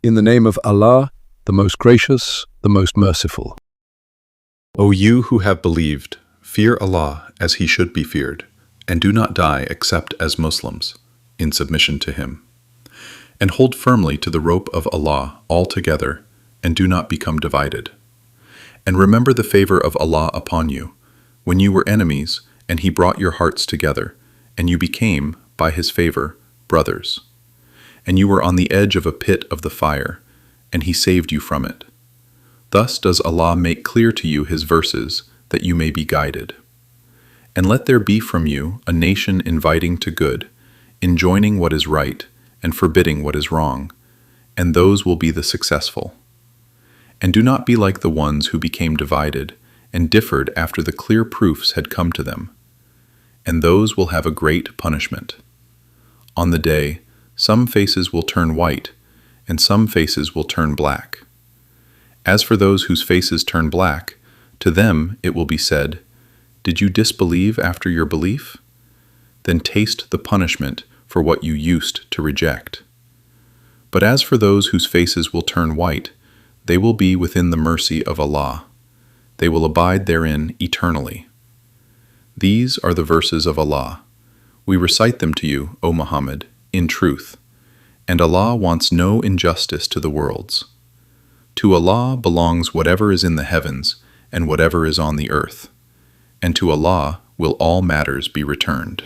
In the name of Allah, the most gracious, the most merciful. O you who have believed, fear Allah as He should be feared, and do not die except as Muslims, in submission to Him. And hold firmly to the rope of Allah altogether, and do not become divided. And remember the favor of Allah upon you, when you were enemies, and He brought your hearts together, and you became, by His favor, brothers. And you were on the edge of a pit of the fire, and He saved you from it. Thus does Allah make clear to you His verses, that you may be guided. And let there be from you a nation inviting to good, enjoining what is right, and forbidding what is wrong, and those will be the successful. And do not be like the ones who became divided, and differed after the clear proofs had come to them. And those will have a great punishment. On the day, some faces will turn white, and some faces will turn black. As for those whose faces turn black, to them it will be said, "Did you disbelieve after your belief? Then taste the punishment for what you used to reject." But as for those whose faces will turn white, they will be within the mercy of Allah. They will abide therein eternally. These are the verses of Allah. We recite them to you, O Muhammad, in truth, and Allah wants no injustice to the worlds. To Allah belongs whatever is in the heavens and whatever is on the earth, and to Allah will all matters be returned.